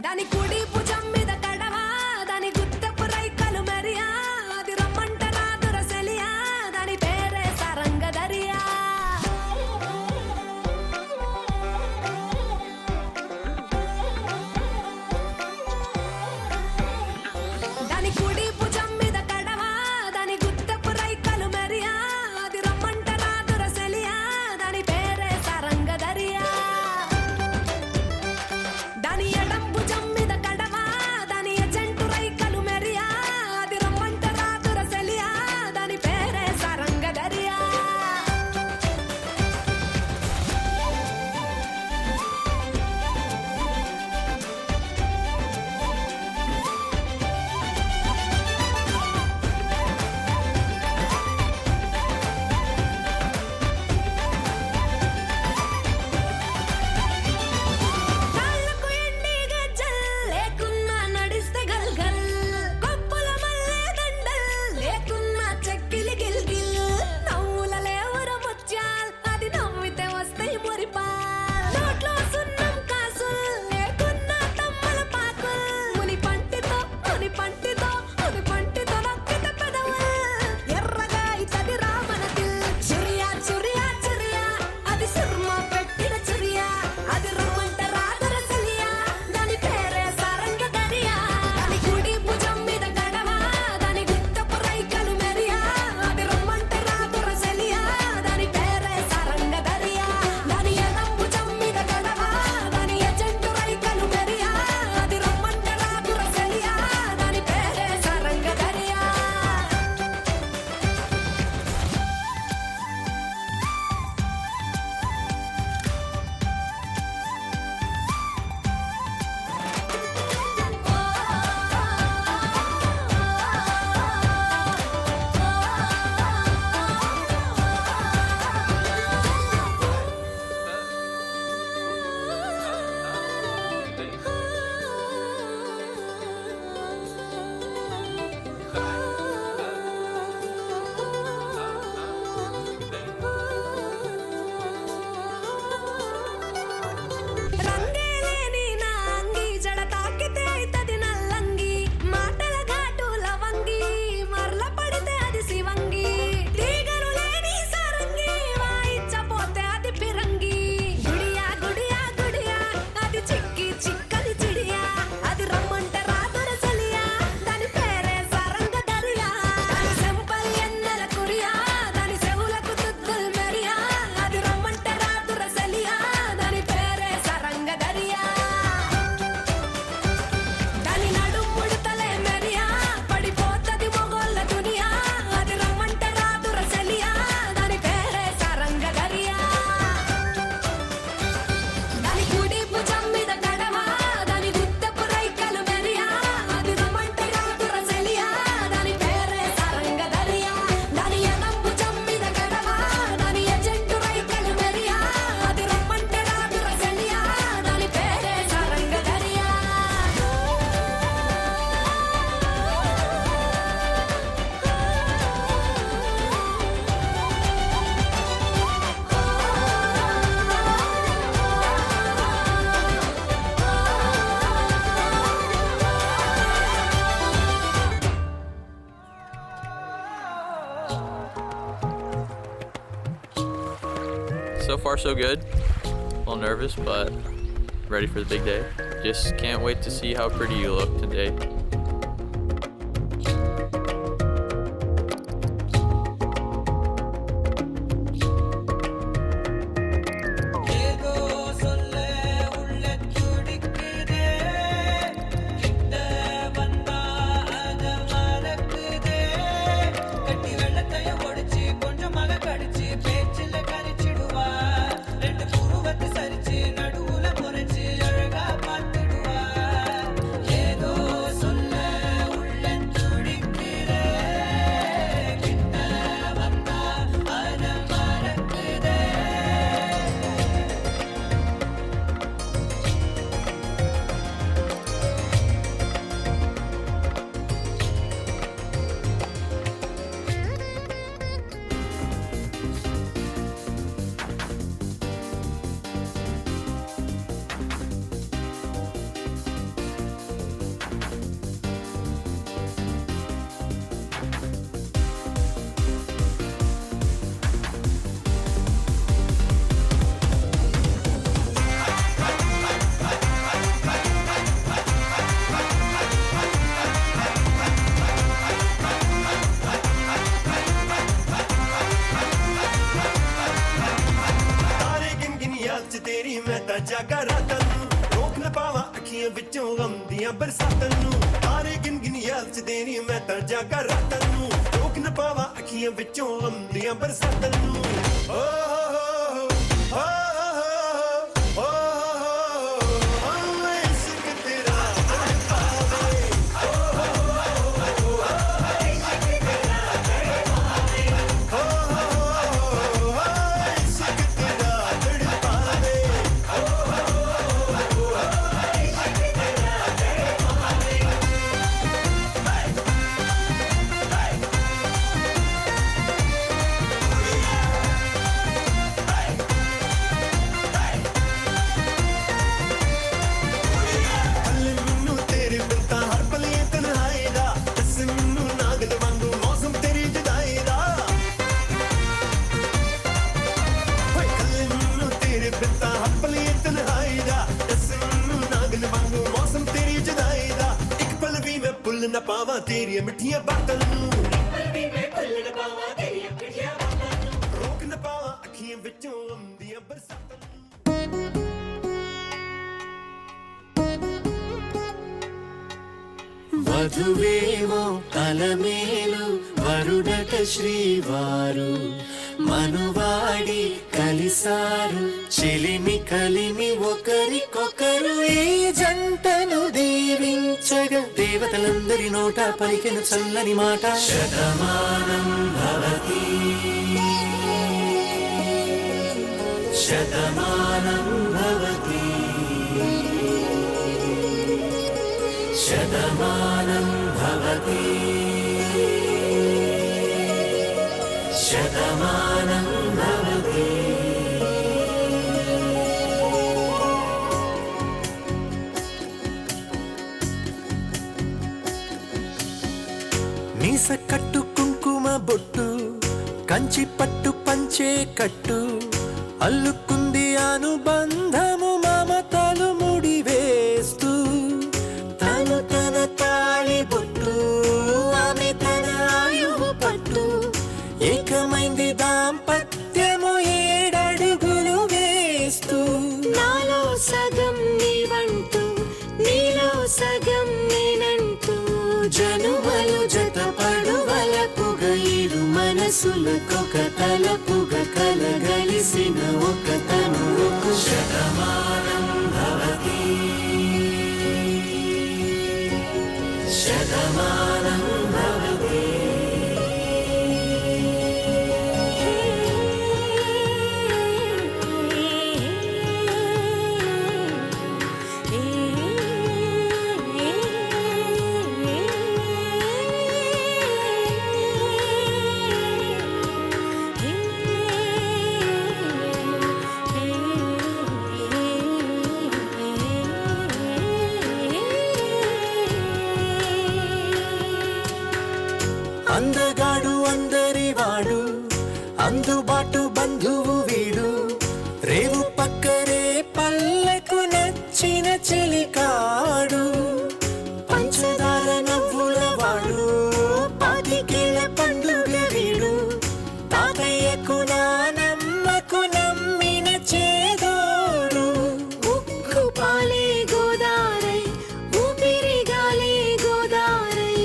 దాని కుడి భుజం మీద కడవా దాని గుత్తపు రైకలు మెరియా అది రమ్మంట రాదుర సెలియా దాని పేరే సరంగదరియా దాని కుడి భుజం మీద కడవా దాని గుత్తపు రైకలు మెరియా అది రమ్మంట రాదుర సెలియా దాని పేరే సరంగదరియా దాని ఎడం భుజం మీద కడవా దాని ఎజెంటు రైకలు మెరియా అది రమ్మంట రాదుర సెలియా దాని పేరే సరంగదరియా కాళ్ళకు ఎండి గజ్జల్ లేకున్నా నడిస్తే గల్గల్ కొప్పుల మల్లె దండల్ లేకున్నా చెక్కిలి గిల్గిల్ నవ్వుల లేవుర ముత్యాల్ అది నవ్వితే వస్తాయి మురిపాల్ నోట్లో సున్నం కాసుల్ లేకున్నా తమ్మల పాకుల్ ముని పంటితో నొక్కిత పెదవుల్ ఎర్రగా ఇతది రామనదిల్ చురియా చురియా చురియా అది సుర్మ పెట్టిన చురియా అది రమ్మంట రాదుర సెలియా దాని పేరే సరంగదరియా దాని కుడి భుజం మీద గడవా దాని గుత్తపు రైకలు మెరియా అది రమ్మంట రాదుర సెలియా దాని పేరే సరంగదరియా దాని ఎడం భుజం మీద గడవా దాని ఎజెంటు రైకలు మెరియా అది రమ్మంట రాదుర సెలియా దాని పేరే సరంగదరియా రంగేలేని నా అంగి జడ తాకితే అయితది నల్లంగి మాటల ఘాటు లవంగి మరల పడితే అది శివంగి తీగలు లేని సరంగి వాయించపోతే అది పిరంగి గుడియా గుడియా గుడియా అది చిక్కి చిక్కని చిడియా అది రమ్మంట రాదుర సెలియా దాని పేరే సరంగదరియా దాని సెంపల్ ఎన్నెల కురియా దాని చెవులకు తుద్దుల్ మెరియా అది రమ్మంట రాదుర సెలియా దాని పేరే సరంగదరియా దాని నడుం ముడతలే మెరియా పడిపోతది మొగోళ్ళ దునియా అది రమ్మంట రాదుర సెలియా దాని పేరే సరంగదరియా దాని కుడి భుజం మీద గడవా దాని గుత్తపు రైకలు మెరియా అది రమ్మంట రాదుర సెలియా దాని పేరే సరంగదరియా దాని ఎడం భుజం మీద గడవా దాని ఎజెంటు రైకలు మెరియా అది రమ్మంట రాదుర సెలియా దాని పేరే సరంగదరియా So far, so good. A little nervous, but ready for the big day. Just can't wait to see how pretty you look today. ஏதோ சொல்ல உள்ள துடிக்குதே கிட்ட வந்தா அத மறக்குதே கட்டி வெள்ளத்தையும் ஒடிச்சு கொஞ்சமாக கடிச்சு பேச்சில கரிச்சிடுவா ரெண்டு புருவத்தை சரிச்சு நடுவுல முறைச்சு அழகா பார்த்துடுவா ஏதோ சொல்ல ਤਾਂ ਜਾਗਾ ਰਾਤਾਂ ਨੂੰ ਰੋਕ ਨਾ ਪਾਵਾਂ ਅੱਖੀਆਂ ਵਿੱਚੋਂ ਗਮ ਦੀਆਂ ਬਰਸਾਤਾਂ ਨੂੰ ਤਾਰੇ ਗਿਣ ਗਿਣ ਯਾਦ ਚ ਦੇਣੀ ਮੈਂ ਤਾਂ ਜਾਗਾ ਰਾਤਾਂ ਨੂੰ ਰੋਕ ਨਾ ਪਾਵਾਂ ਅੱਖੀਆਂ ਵਿੱਚੋਂ ਗਮ ਦੀਆਂ ਬਰਸਾਤਾਂ ਨੂੰ ਓ ਨਾ ਪਾਵਾਂ ਤੇਰੀਆਂ ਮਿੱਠੀਆਂ ਬਾਤਾਂ ਨੂੰ ਵੀ ਮੈਂ ਭੁੱਲ ਨਾ ਪਾਵਾਂ ਤੇਰੀਆਂ ਮਿੱਠੀਆਂ ਬਾਤਾਂ ਨੂੰ ਰੋਕ ਨਾ ਪਾਵਾਂ ਅੱਖੀਆਂ ਵਿੱਚੋਂ ਆਉਂਦੀਆਂ ਬਰਸਾਤਾਂ ਨੂੰ వధువేమో తలమేలు వరుడట శ్రీవారు మనువాడి కలిసారు చెలిమి కలిమి ఒకరికొకరు ఈ జంటను దీవించగా దేవతలందరి నోట పలికెను చల్లని మాట శతమానం భవతి శతమానం భవతి శతమానం భవతి శతమానం భవతి మీస కట్టు కుంకుమ బొట్టు కంచి పట్టు పంచే కట్టు అల్లుకుంది అనుబంధము మమతలు ముడివేస్తూ తను తన తాళి బొట్టు ఆమె తన ఆయువు పట్టు ఏకమైంది దాంపత్యము 7 అడుగులు వేస్తూ నాలో సగం నీవంటూ నీలో సగం నేనంటూ జనుమలు జతపడువలపుగ ఇరు మనసులకొక తలపుగ కలగలిసిన ఒక తనువుకు శతమానం భవతి శతమానం భవతి అందగాడు అందరివాడు అందుబాటు బంధువు వీడు రేవు పక్కరే పల్లెకు నచ్చిన చెలికాడు పంచదార నవ్వుల వాడు పాతికేల పండుగ వీడు తాతయ్యకు నానమ్మకు నమ్మిన చేదోడు ఉక్కు పాలే గోదారై ఊపిరి గాలే గోదారై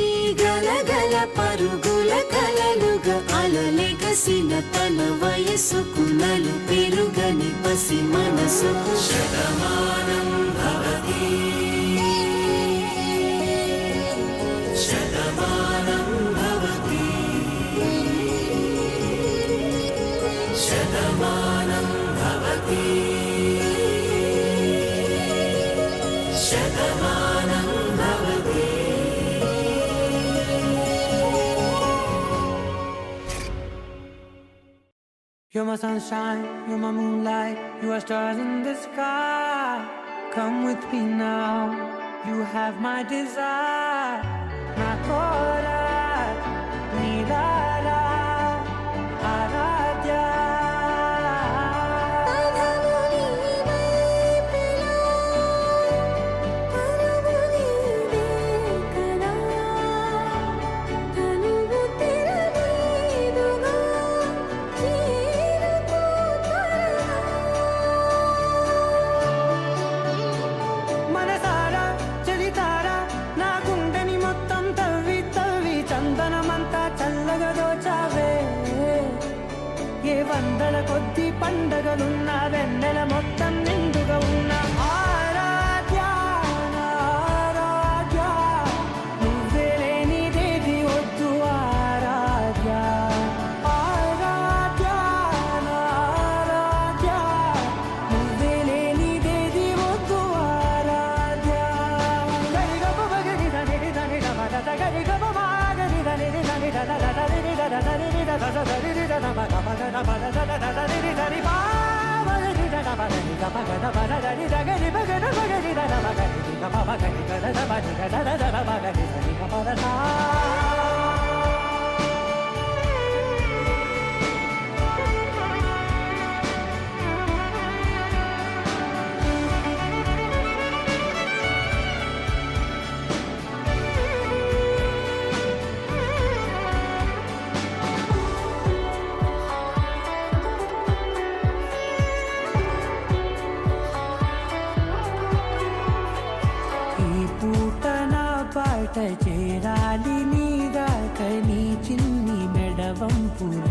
గలగల పరుగుల కలలుగా అలలెగసిన తన వయసుకు నలు పెరుగని పసి మనసుకు Shatamanam Bhavati Shatamanam Bhavati Shatamanam Bhavati Shatamanam Bhavati You're my sunshine, you're my moonlight, you are stars in the sky. Come with me now, you have my desire. Na kora, nirara, aradya. ఏ వందల కొద్ది పండగలున్న వెన్నెల మొత్తం నిండుగా ఉన్న ఆరాధ్య నా ఆరాధ్య నువ్వే లేనిదేది వద్దు ఆరాధ్య ఆరాధ్య నా ఆరాధ్య నువ్వే లేనిదేది వద్దు ఆరాధ్య గరిగప బగరి దని దని దమ దద గరిగప బాగరి దని దని దద దద దని దద దని దద దని దద మగ మగ దమ దద దద దని దని బా బగరి దద బగరి దమ గద బద దని దగరి బగద బగరి దద బగరి దమ బగరి దద దమ దద దద బగరి దని గమ దద ఈ పూట నా పాట చేరాలి నీ దాక నీ చిన్ని మెడవంపుల